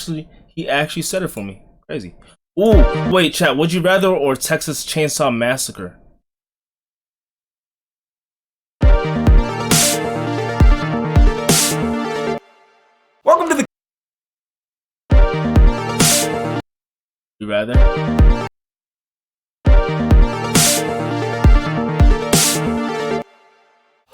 He actually said it for me. Crazy. Ooh, wait, chat. Would you rather or Texas Chainsaw Massacre? Welcome to the. You rather?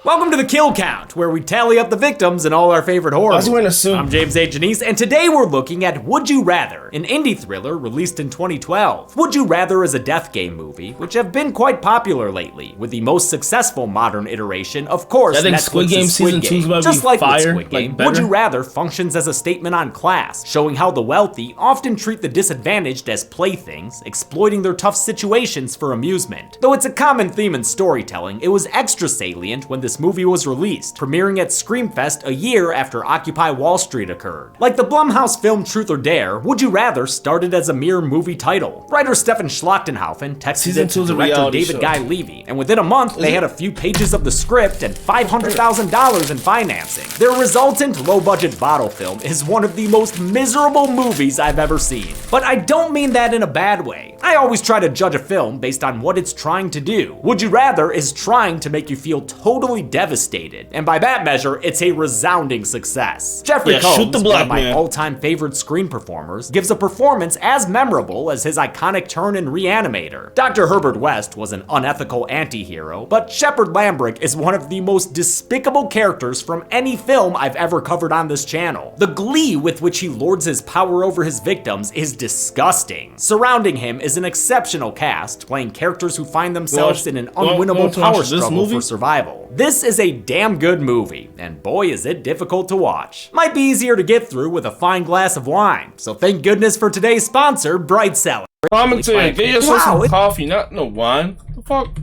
Welcome to the Kill Count, where we tally up the victims in all our favorite horror movies. I'm James A. Janice, and today we're looking at Would You Rather, an indie thriller released in 2012. Would You Rather is a death game movie, which have been quite popular lately, with the most successful modern iteration, of course, I think Netflix's Squid Game Season 2 is about to be Just like with fire, Squid Game, like Would You Rather functions as a statement on class, showing how the wealthy often treat the disadvantaged as playthings, exploiting their tough situations for amusement. Though it's a common theme in storytelling, it was extra salient when this movie was released, premiering at Screamfest a year after Occupy Wall Street occurred. Like the Blumhouse film Truth or Dare, Would You Rather started as a mere movie title. Writer Stephen Schlachtenhaufen texted it to director David Guy Levy, and within a month they had a few pages of the script and $500,000 in financing. Their resultant low-budget bottle film is one of the most miserable movies I've ever seen. But I don't mean that in a bad way. I always try to judge a film based on what it's trying to do. Would You Rather is trying to make you feel totally devastated, and by that measure, it's a resounding success. Jeffrey Combs, one of my all-time favorite screen performers, gives a performance as memorable as his iconic turn in Reanimator. Dr. Herbert West was an unethical anti-hero, but Shepard Lambrick is one of the most despicable characters from any film I've ever covered on this channel. The glee with which he lords his power over his victims is disgusting. Surrounding him is an exceptional cast, playing characters who find themselves in an unwinnable power struggle for survival. This is a damn good movie, and boy is it difficult to watch. Might be easier to get through with a fine glass of wine, so thank goodness for today's sponsor, Bright Cellar. Commentate, get yourself some coffee, not no wine. What the fuck?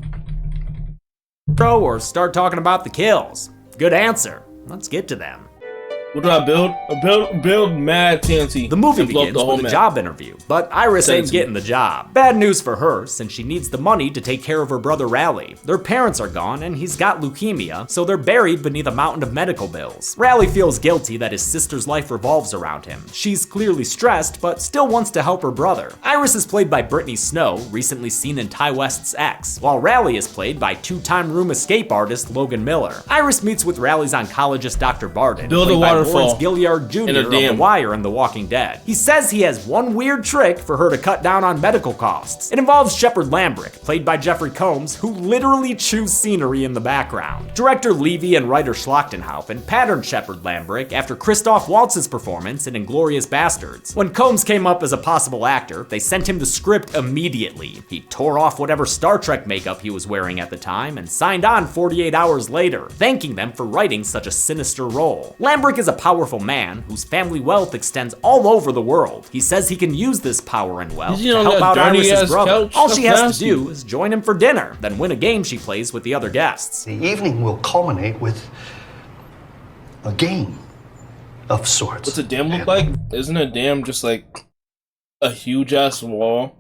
Or start talking about the kills. Good answer. Let's get to them. What do I build? Build mad TNT. The movie begins with a job interview, but Iris ain't getting the job. Bad news for her, since she needs the money to take care of her brother Raleigh. Their parents are gone, and he's got leukemia, so they're buried beneath a mountain of medical bills. Raleigh feels guilty that his sister's life revolves around him. She's clearly stressed, but still wants to help her brother. Iris is played by Brittany Snow, recently seen in Ty West's X, while Raleigh is played by two-time room escape artist Logan Miller. Iris meets with Raleigh's oncologist Dr. Barden, played by Lawrence Gilliard Jr. of The Wire and The Walking Dead. He says he has one weird trick for her to cut down on medical costs. It involves Shepard Lambrick, played by Jeffrey Combs, who literally chews scenery in the background. Director Levy and writer Schlachtenhaufen patterned Shepard Lambrick after Christoph Waltz's performance in Inglourious Basterds. When Combs came up as a possible actor, they sent him the script immediately. He tore off whatever Star Trek makeup he was wearing at the time and signed on 48 hours later, thanking them for writing such a sinister role. Lambrick is a powerful man whose family wealth extends all over the world. He says he can use this power and wealth to help out Iris's brother. All she has to do is join him for dinner, then win a game she plays with the other guests. The evening will culminate with a game of sorts. What's a dam look like? Isn't a dam just like a huge ass wall?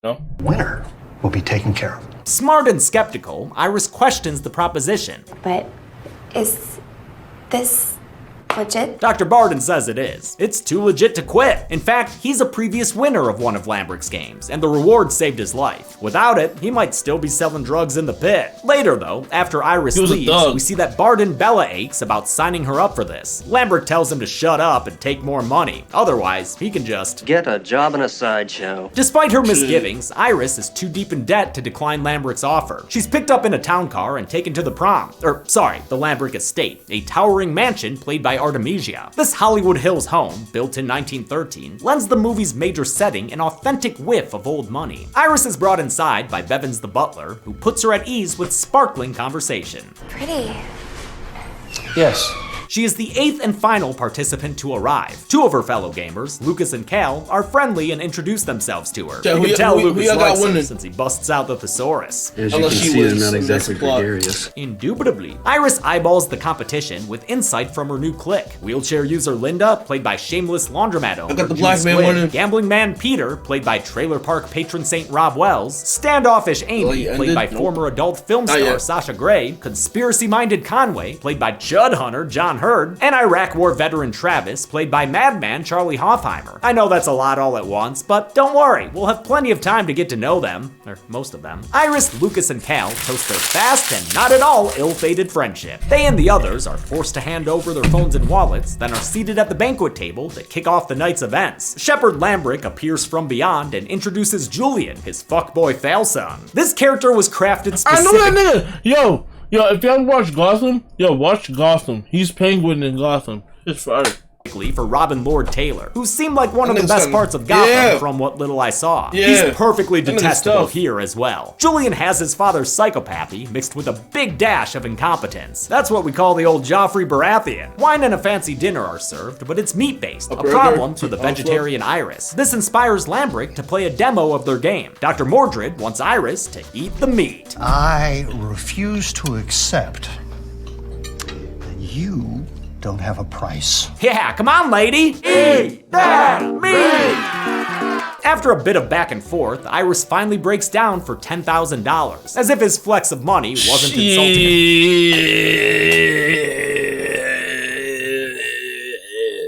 No? Winner will be taken care of. Smart and skeptical, Iris questions the proposition. But is this legit? Dr. Barden says it is. It's too legit to quit. In fact, he's a previous winner of one of Lambrick's games, and the reward saved his life. Without it, he might still be selling drugs in the pit. Later though, after Iris leaves, we see that Barden bella aches about signing her up for this. Lambrick tells him to shut up and take more money. Otherwise, he can just get a job in a sideshow. Despite her misgivings, Iris is too deep in debt to decline Lambrick's offer. She's picked up in a town car and taken to the the Lambrick estate, a towering mansion played by Artemisia. This Hollywood Hills home, built in 1913, lends the movie's major setting an authentic whiff of old money. Iris is brought inside by Bevins the butler, who puts her at ease with sparkling conversation. Pretty. Yes. She is the 8th and final participant to arrive. Two of her fellow gamers, Lucas and Cal, are friendly and introduce themselves to her. You can tell Lucas likes her since he busts out the thesaurus. As you can see, they're not exactly gregarious. Indubitably. Iris eyeballs the competition with insight from her new clique. Wheelchair user Linda, played by shameless laundromat owner got the black man winning. Gambling man Peter, played by trailer park patron saint Rob Wells. Standoffish Amy, played by former adult film star Sasha Grey. Conspiracy-minded Conway, played by Chud Hunter John Hurd, and Iraq War veteran Travis, played by Madman Charlie Hoffheimer. I know that's a lot all at once, but don't worry, we'll have plenty of time to get to know them, or most of them. Iris, Lucas, and Cal toast their fast and not at all ill-fated friendship. They and the others are forced to hand over their phones and wallets, then are seated at the banquet table to kick off the night's events. Shepard Lambrick appears from beyond and introduces Julian, his fuckboy fail son. This character was crafted specifically. I know that nigga! Yo, if y'all watch Gotham, watch Gotham. He's Penguin in Gotham. It's fire. For Robin Lord Taylor, who seemed like one of the best parts of Gotham from what little I saw. He's perfectly detestable here as well. Julian has his father's psychopathy mixed with a big dash of incompetence. That's what we call the old Joffrey Baratheon. Wine and a fancy dinner are served, but it's meat-based, a problem for the vegetarian Iris. This inspires Lambrick to play a demo of their game. Dr. Mordred wants Iris to eat the meat. I refuse to accept that you don't have a price. Yeah, come on, lady. Eat that meat! After a bit of back and forth, Iris finally breaks down for $10,000, as if his flex of money wasn't insulting him.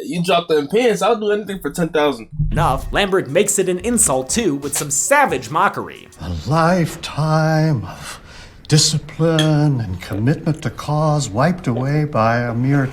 You drop them pants, I'll do anything for 10,000. Enough, Lambrick makes it an insult too with some savage mockery. A lifetime of discipline and commitment to cause wiped away by a mere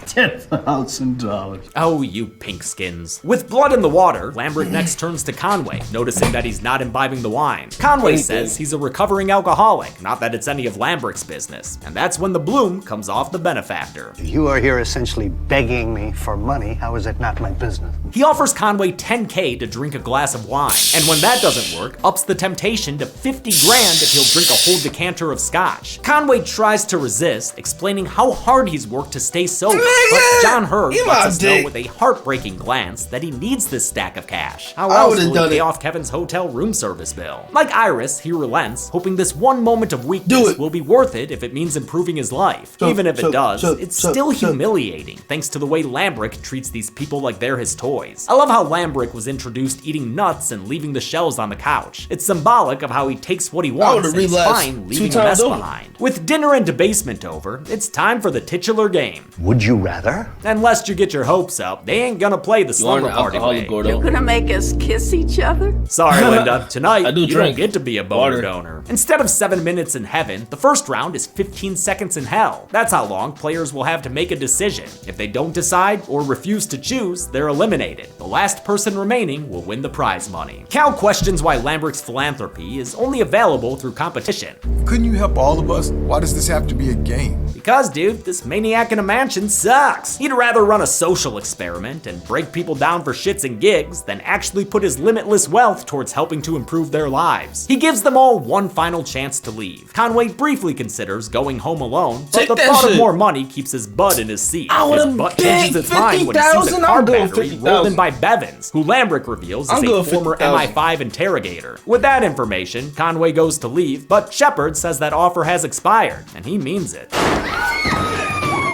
$10,000. Oh, you pink skins. With blood in the water, Lambrick next turns to Conway, noticing that he's not imbibing the wine. Conway says he's a recovering alcoholic, not that it's any of Lambrick's business. And that's when the bloom comes off the benefactor. You are here essentially begging me for money. How is it not my business? He offers Conway $10K to drink a glass of wine, and when that doesn't work, ups the temptation to $50 grand if he'll drink a whole decanter of scotch. Conway tries to resist, explaining how hard he's worked to stay sober, but John Hurd lets us know with a heartbreaking glance that he needs this stack of cash. How else will he pay off Kevin's hotel room service bill? Like Iris, he relents, hoping this one moment of weakness will be worth it if it means improving his life. Even if it does, it's still humiliating, thanks to the way Lambrick treats these people like they're his toys. I love how Lambrick was introduced eating nuts and leaving the shells on the couch. It's symbolic of how he takes what he wants and is fine leaving a mess behind. With dinner and debasement over, it's time for the titular game. Would you rather? And lest you get your hopes up, they ain't gonna play the slumber party way. Gordo. You're gonna make us kiss each other? Sorry, Linda. Tonight, you drink don't get to be a boner donor. Instead of 7 minutes in heaven, the first round is 15 seconds in hell. That's how long players will have to make a decision. If they don't decide or refuse to choose, they're eliminated. The last person remaining will win the prize money. Cal questions why Lambrick's philanthropy is only available through competition. Couldn't you help all of us? Why does this have to be a game? Because, dude, this maniac in a mansion sucks. He'd rather run a social experiment and break people down for shits and gigs than actually put his limitless wealth towards helping to improve their lives. He gives them all one final chance to leave. Conway briefly considers going home alone, but the thought of more money keeps his butt in his seat. His butt changes its mind when he sees a car battery rolled in by Bevins, who Lambrick reveals is a former MI5 interrogator. With that information, Conway goes to leave, but Shepard says that offer has expired, and he means it.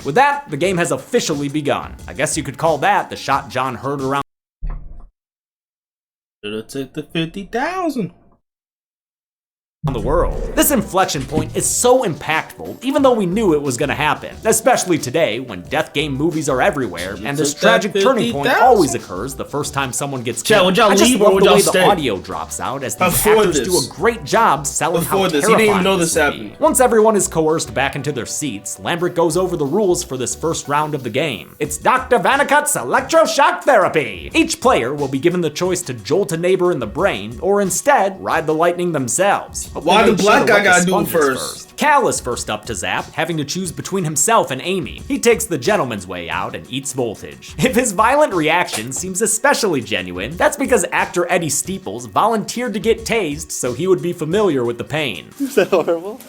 With that, the game has officially begun. I guess you could call that the shot John Hurd around. Should've took the 50,000. The world. This inflection point is so impactful, even though we knew it was gonna happen. Especially today, when death game movies are everywhere, and this tragic turning point always occurs the first time someone gets killed. Would y'all I just leave or love would the way y'all the stay? audio drops out as these actors do a great job selling how He terrifying didn't even know this this will be. happened. Once everyone is coerced back into their seats, Lambrick goes over the rules for this first round of the game. It's Dr. Vannicutt's electroshock therapy. Each player will be given the choice to jolt a neighbor in the brain, or instead ride the lightning themselves. Why the black guy gotta do it first? Cal is first up to zap, having to choose between himself and Amy. He takes the gentleman's way out and eats voltage. If his violent reaction seems especially genuine, that's because actor Eddie Steeples volunteered to get tased so he would be familiar with the pain. Is that horrible?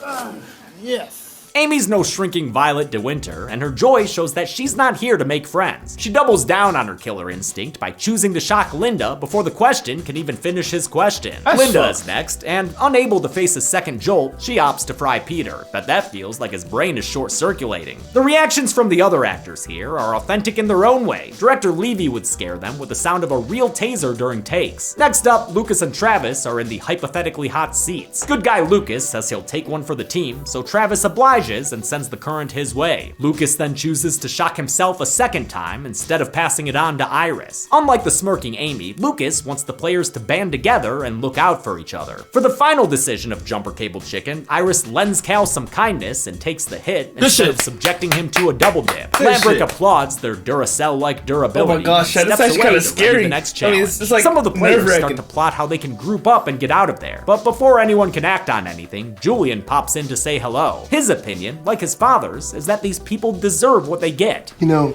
Yes. Amy's no shrinking Violet de Winter, and her joy shows that she's not here to make friends. She doubles down on her killer instinct by choosing to shock Linda before the question can even finish his question. Linda is next, and unable to face a second jolt, she opts to fry Peter, but that feels like his brain is short-circulating. The reactions from the other actors here are authentic in their own way. Director Levy would scare them with the sound of a real taser during takes. Next up, Lucas and Travis are in the hypothetically hot seats. Good guy Lucas says he'll take one for the team, so Travis obliges obliges and sends the current his way. Lucas then chooses to shock himself a second time instead of passing it on to Iris. Unlike the smirking Amy, Lucas wants the players to band together and look out for each other. For the final decision of Jumper Cable Chicken, Iris lends Cal some kindness and takes the hit instead of subjecting him to a double dip. Lambrick applauds their Duracell-like durability. Oh my gosh, and that's steps actually away kind of to scary. ready the next challenge. It's like some of the players start nerve-wracking. to plot how they can group up and get out of there. But before anyone can act on anything, Julian pops in to say hello. His opinion, like his father's, is that these people deserve what they get. You know,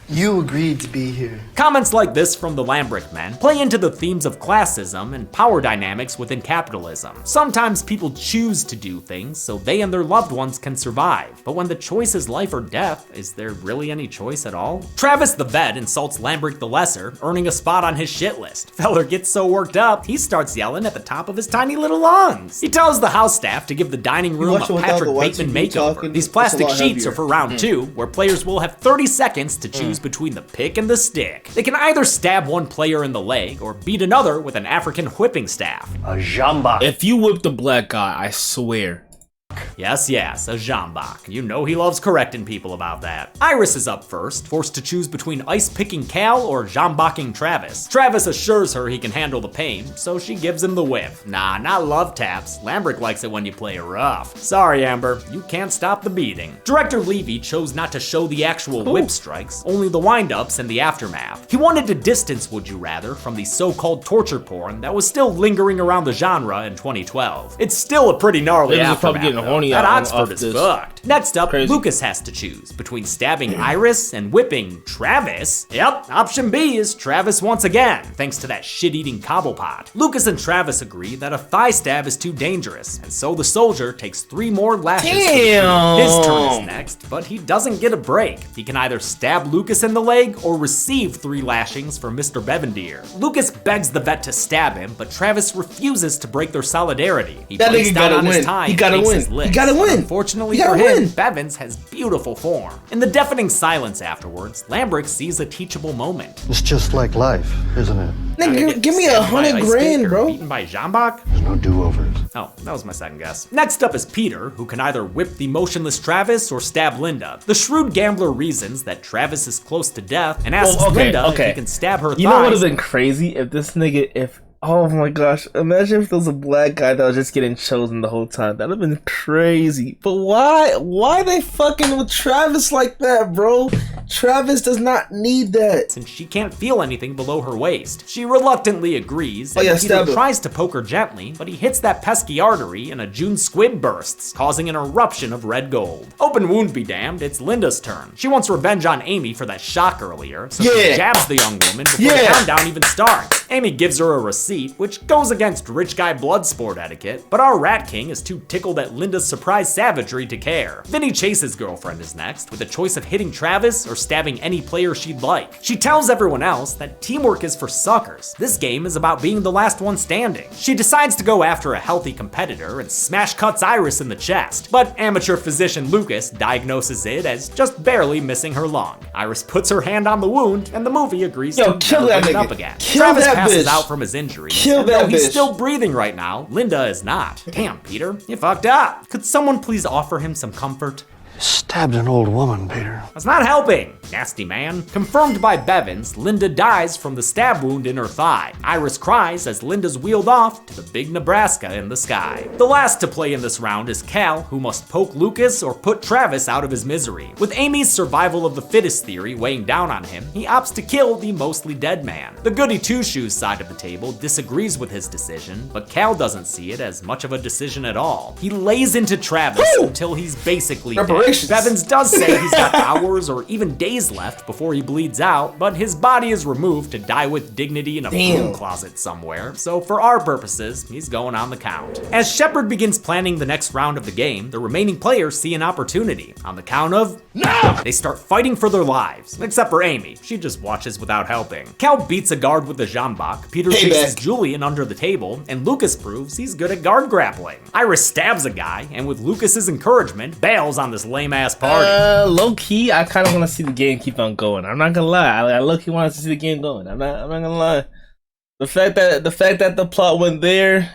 you agreed to be here. Comments like this from the Lambrick men play into the themes of classism and power dynamics within capitalism. Sometimes people choose to do things so they and their loved ones can survive, but when the choice is life or death, is there really any choice at all? Travis the vet insults Lambrick the Lesser, earning a spot on his shit list. Feller gets so worked up, he starts yelling at the top of his tiny little lungs. He tells the house staff to give the dining room a Patrick Bateman makeover. These plastic sheets are for round 2, where players will have 30 seconds to choose between the pick and the stick. They can either stab one player in the leg or beat another with an African whipping staff. A jamba. If you whip the black guy, I swear. Yes, a jambak. You know he loves correcting people about that. Iris is up first, forced to choose between ice-picking Cal or jambacking Travis. Travis assures her he can handle the pain, so she gives him the whip. Nah, not love taps. Lambrick likes it when you play rough. Sorry, Amber, you can't stop the beating. Director Levy chose not to show the actual whip strikes, only the wind-ups and the aftermath. He wanted to distance Would You Rather from the so-called torture porn that was still lingering around the genre in 2012. It's still a pretty gnarly They was probably aftermath, getting though. horny That off Oxford is this. fucked. Next up, Crazy. Lucas has to choose between stabbing Iris and whipping Travis. Yep, option B is Travis once again, thanks to that shit-eating cobblepot. Lucas and Travis agree that a thigh stab is too dangerous, and so the soldier takes 3 more lashes. Damn. His turn is next, but he doesn't get a break. He can either stab Lucas in the leg or receive 3 lashings from Mr. Bevendier. Lucas begs the vet to stab him, but Travis refuses to break their solidarity. He That breaks nigga down gotta on his win. tie He and gotta takes win. his He licks. gotta win. Unfortunately He for gotta him, win. Bevins has beautiful form. In the deafening silence afterwards, Lambrick sees a teachable moment. It's just like life, isn't it? Nigga, give me Stabbed by 100 ice grand, pick or bro. Beaten by Jambak? There's no do-overs. Oh, that was my second guess. Next up is Peter, who can either whip the motionless Travis or stab Linda. The shrewd gambler reasons that Travis is close to death and asks Linda if he can stab her thighs. You know what would have been crazy if this nigga, oh my gosh, imagine if there was a black guy that was just getting chosen the whole time. That would have been crazy. But why? Why they fucking with Travis like that, bro? Travis does not need that. Since she can't feel anything below her waist. She reluctantly agrees, and yeah, Peter stab him. tries to poke her gently, but he hits that pesky artery and a June squib bursts, causing an eruption of red gold. Open wound be damned, it's Linda's turn. She wants revenge on Amy for that shock earlier, so she jabs the young woman before the countdown even starts. Amy gives her a receipt, which goes against rich guy blood sport etiquette, but our Rat King is too tickled at Linda's surprise savagery to care. Vinny Chase's girlfriend is next, with a choice of hitting Travis or stabbing any player she'd like. She tells everyone else that teamwork is for suckers. This game is about being the last one standing. She decides to go after a healthy competitor and smash cuts Iris in the chest, but amateur physician Lucas diagnoses it as just barely missing her lung. Iris puts her hand on the wound, and the movie agrees to kill never that bring it nigga. up again. Kill Travis that passes bitch. out from his injuries, Kill and that though he's bitch. still breathing right now, Linda is not. Damn, Peter, you fucked up. Could someone please offer him some comfort? Stabbed an old woman, Peter. That's not helping, nasty man. Confirmed by Bevins, Linda dies from the stab wound in her thigh. Iris cries as Linda's wheeled off to the big Nebraska in the sky. The last to play in this round is Cal, who must poke Lucas or put Travis out of his misery. With Amy's survival of the fittest theory weighing down on him, he opts to kill the mostly dead man. The goody two-shoes side of the table disagrees with his decision, but Cal doesn't see it as much of a decision at all. He lays into Travis until he's basically dead. Bevins does say he's got hours or even days left before he bleeds out, but his body is removed to die with dignity in a broom closet somewhere, so for our purposes, he's going on the count. As Shepard begins planning the next round of the game, the remaining players see an opportunity. On the count of no! They start fighting for their lives, except for Amy. She just watches without helping. Cal beats a guard with a jambak, Peter chases Julian under the table, and Lucas proves he's good at guard grappling. Iris stabs a guy, and with Lucas's encouragement, bails on this lame-ass party. Low key, I kind of want to see the game keep on going. I'm not gonna lie. I low key want to see the game going. I'm not gonna lie. The fact that the plot went there,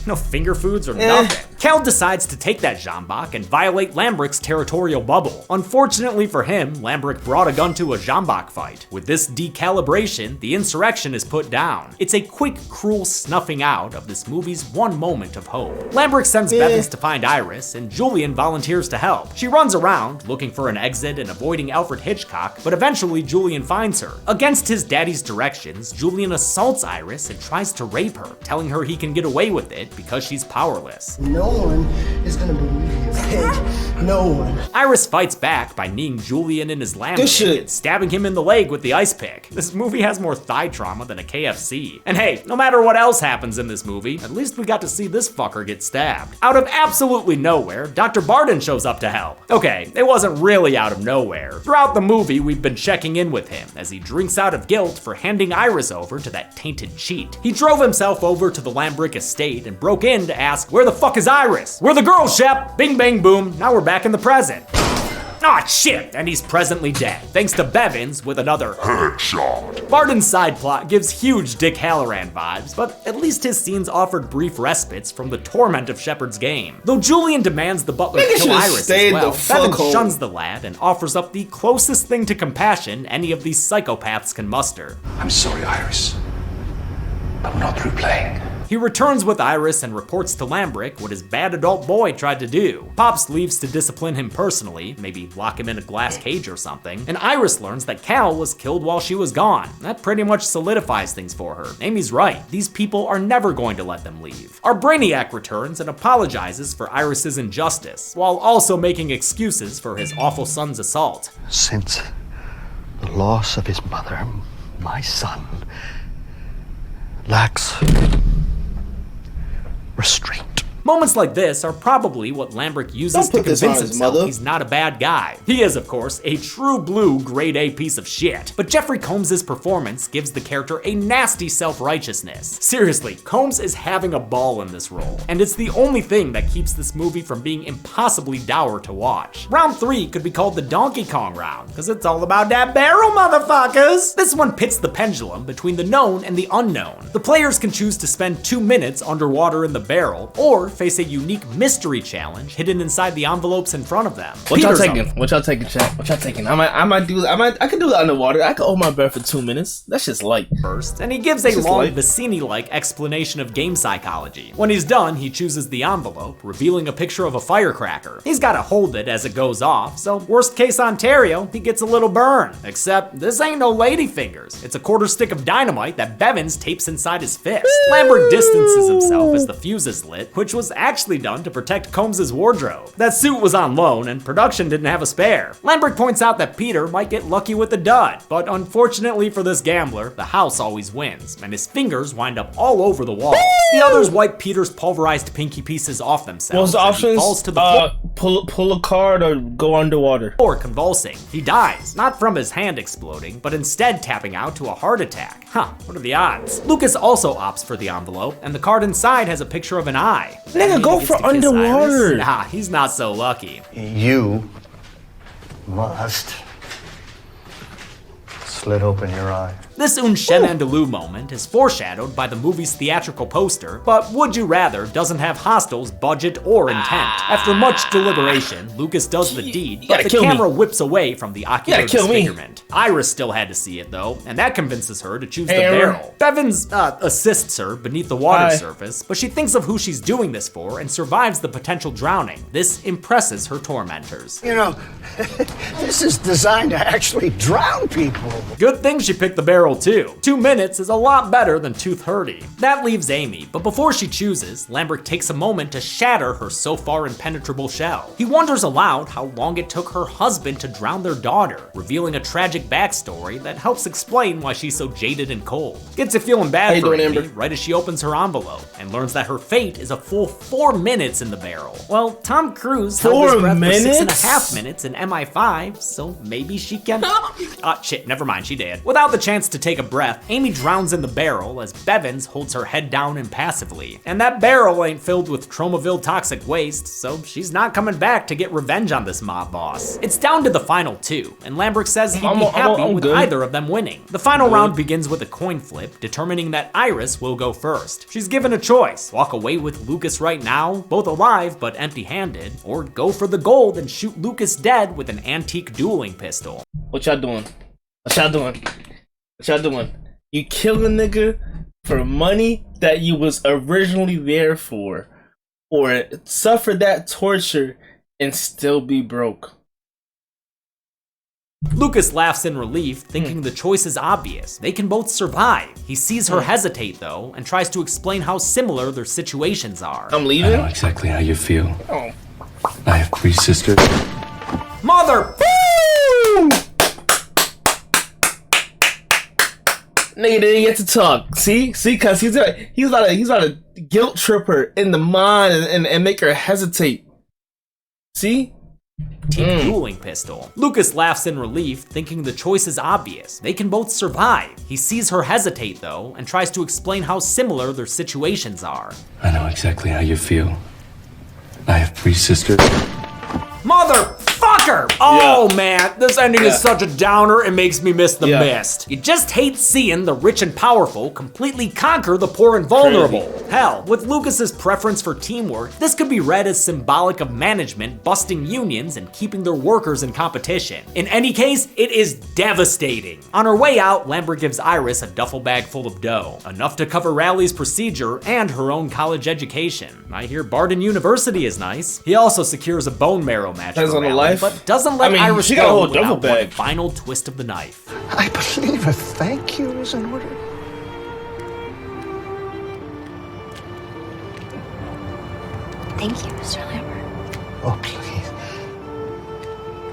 No finger foods or nothing. Cal decides to take that Jambak and violate Lambrick's territorial bubble. Unfortunately for him, Lambrick brought a gun to a Jambak fight. With this decalibration, the insurrection is put down. It's a quick, cruel snuffing out of this movie's one moment of hope. Lambrick sends Bevins to find Iris, and Julian volunteers to help. She runs around, looking for an exit and avoiding Alfred Hitchcock, but eventually Julian finds her. Against his daddy's directions, Julian assaults Iris and tries to rape her, telling her he can get away with it because she's powerless. No one is gonna believe you, okay? No one. Iris fights back by kneeing Julian in his Lamborghini and stabbing him in the leg with the ice pick. This movie has more thigh trauma than a KFC. And hey, no matter what else happens in this movie, at least we got to see this fucker get stabbed. Out of absolutely nowhere, Dr. Barden shows up to help. Okay, it wasn't really out of nowhere. Throughout the movie, we've been checking in with him as he drinks out of guilt for handing Iris over to that tainted cheat. He drove himself over to the Lambrick estate and broke in to ask, "Where the fuck is Iris?" "We're the girls, Shep." Bing bang boom, now we're back in the present. Ah, shit, and he's presently dead, thanks to Bevins with another headshot. Barden's side plot gives huge Dick Halloran vibes, but at least his scenes offered brief respites from the torment of Shepard's game. Though Julian demands the butler kill Iris as well, Bevins shuns the lad and offers up the closest thing to compassion any of these psychopaths can muster. "I'm sorry, Iris, but we're not through playing." He returns with Iris and reports to Lambrick what his bad adult boy tried to do. Pops leaves to discipline him personally, maybe lock him in a glass cage or something, and Iris learns that Cal was killed while she was gone. That pretty much solidifies things for her. Amy's right, these people are never going to let them leave. Our Brainiac returns and apologizes for Iris's injustice, while also making excuses for his awful son's assault. Since the loss of his mother, my son lacks restraint. Moments like this are probably what Lambrick uses to convince himself he's not a bad guy. He is, of course, a true blue grade A piece of shit. But Jeffrey Combs' performance gives the character a nasty self-righteousness. Seriously, Combs is having a ball in this role, and it's the only thing that keeps this movie from being impossibly dour to watch. Round 3 could be called the Donkey Kong round, because it's all about that barrel, motherfuckers! This one pits the pendulum between the known and the unknown. The players can choose to spend 2 minutes underwater in the barrel, or face a unique mystery challenge hidden inside the envelopes in front of them. What y'all taking? What y'all taking, chat? What y'all taking? I could do it underwater. I could hold my breath for 2 minutes. That's just light. First, and he gives a long Vicini-like explanation of game psychology. When he's done, he chooses the envelope, revealing a picture of a firecracker. He's gotta hold it as it goes off, so worst case Ontario, he gets a little burn. Except, this ain't no lady fingers. It's a quarter stick of dynamite that Bevins tapes inside his fist. Lambert distances himself as the fuse is lit, which was actually done to protect Combs' wardrobe. That suit was on loan and production didn't have a spare. Lambrick points out that Peter might get lucky with the dud, but unfortunately for this gambler, the house always wins, and his fingers wind up all over the walls. The others wipe Peter's pulverized pinky pieces off themselves. What's the options? He falls to the floor. Pull a card or go underwater. Or convulsing. He dies, not from his hand exploding, but instead tapping out to a heart attack. Huh, what are the odds? Lucas also opts for the envelope, and the card inside has a picture of an eye. Nigga, go for underwater. Nah, he's not so lucky. You must slit open your eye. This Un Chien Andalou moment is foreshadowed by the movie's theatrical poster, but Would You Rather doesn't have Hostel's budget or intent. After much deliberation, Lucas does the deed, but the camera whips away from the ocular disfigurement. Iris still had to see it though, and that convinces her to choose the barrel. Bevins assists her beneath the water surface, but she thinks of who she's doing this for and survives the potential drowning. This impresses her tormentors. You know, this is designed to actually drown people. Good thing she picked the barrel too. 2 minutes is a lot better than tooth hurdy. That leaves Amy, but before she chooses, Lambrick takes a moment to shatter her so far impenetrable shell. He wonders aloud how long it took her husband to drown their daughter, revealing a tragic backstory that helps explain why she's so jaded and cold. Gets you feeling bad for Amy right as she opens her envelope and learns that her fate is a full 4 minutes in the barrel. Well, Tom Cruise held his breath for 6.5 minutes in MI5, so maybe she can... shit, never mind. she did. Without the chance to take a breath, Amy drowns in the barrel as Bevins holds her head down impassively. And that barrel ain't filled with Tromaville toxic waste, so she's not coming back to get revenge on this mob boss. It's down to the final two, and Lambert says he'd be happy with either of them winning. The final round begins with a coin flip, determining that Iris will go first. She's given a choice: walk away with Lucas right now, both alive but empty-handed, or go for the gold and shoot Lucas dead with an antique dueling pistol. What y'all doing? What y'all doing? What y'all doing? You kill a nigga for money that you was originally there for, or suffer that torture and still be broke? Lucas laughs in relief, thinking the choice is obvious. They can both survive. He sees her hesitate, though, and tries to explain how similar their situations are. I'm leaving? I know exactly how you feel. Oh. I have 3 sisters. Mother! Nigga didn't get to talk. See, cause he's about to guilt trip her in the mind and make her hesitate. See? Dueling pistol. Lucas laughs in relief, thinking the choice is obvious. They can both survive. He sees her hesitate, though, and tries to explain how similar their situations are. I know exactly how you feel. I have 3 sisters. Motherfucker! Oh man, this ending is such a downer, it makes me miss the mist. You just hate seeing the rich and powerful completely conquer the poor and vulnerable. Crazy. Hell, with Lucas's preference for teamwork, this could be read as symbolic of management busting unions and keeping their workers in competition. In any case, it is devastating. On her way out, Lambert gives Iris a duffel bag full of dough, enough to cover Rowley's procedure and her own college education. I hear Barden University is nice. He also secures a bone marrow match for Rowley, but doesn't let Iris go without one final twist of the knife. I believe a thank you is in order. Thank you, Mr. Lambert. Oh, please.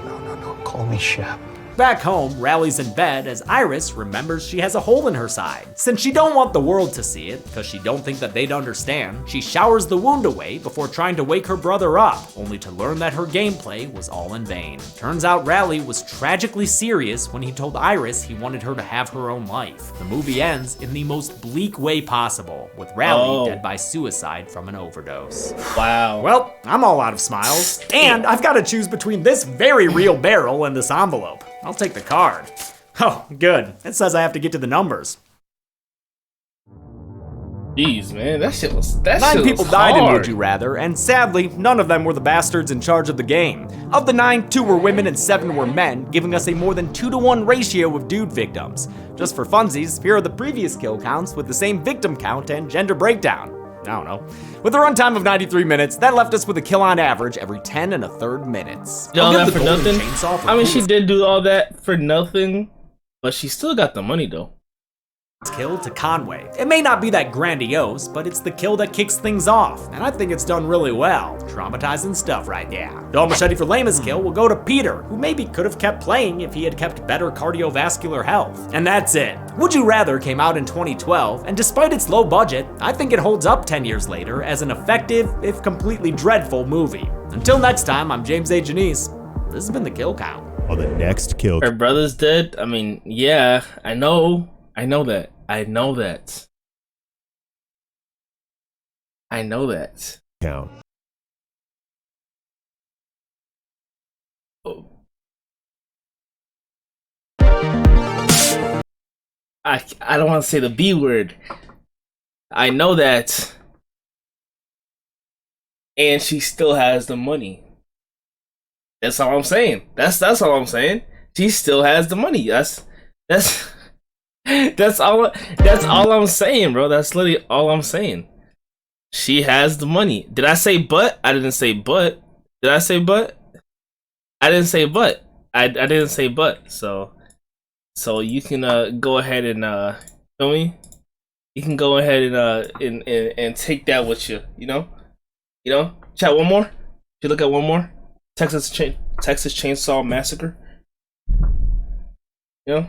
No. Call me Shep. Back home, Rowley's in bed as Iris remembers she has a hole in her side. Since she don't want the world to see it, because she don't think that they'd understand, she showers the wound away before trying to wake her brother up, only to learn that her gameplay was all in vain. Turns out Rowley was tragically serious when he told Iris he wanted her to have her own life. The movie ends in the most bleak way possible, with Rowley dead by suicide from an overdose. Wow. Well, I'm all out of smiles, and I've got to choose between this very real barrel and this envelope. I'll take the card. Oh, good. It says I have to get to the numbers. Jeez, man, that shit was 9 people died in Would You Rather, and sadly, none of them were the bastards in charge of the game. Of the 9, 2 were women and 7 were men, giving us a more than 2-to-1 ratio of dude victims. Just for funsies, here are the previous kill counts with the same victim count and gender breakdown. I don't know. With a runtime of 93 minutes, that left us with a kill on average every 10 1/3 minutes. All that for nothing? I mean, she did do all that for nothing, but she still got the money, though. Kill to Conway. It may not be that grandiose, but it's the kill that kicks things off, and I think it's done really well. Traumatizing stuff right there. Dull machete for lamest kill will go to Peter, who maybe could have kept playing if he had kept better cardiovascular health. And that's it. Would You Rather came out in 2012, and despite its low budget, I think it holds up 10 years later as an effective, if completely dreadful, movie. Until next time, I'm James A. Janice. This has been The Kill Count. On the next kill. Her brother's dead? I mean, yeah, I know that. I know that. Count. Oh. I don't want to say the B word. I know that. And she still has the money. That's all I'm saying. That's all I'm saying. She still has the money. That's all I'm saying, bro. That's literally all I'm saying. She has the money. Did I say but? I didn't say but. Did I say but? I didn't say but. I didn't say but. So you can go ahead and feel me? You can go ahead and take that with you. You know? Chat one more. If you look at one more, Texas Chainsaw Massacre. You know?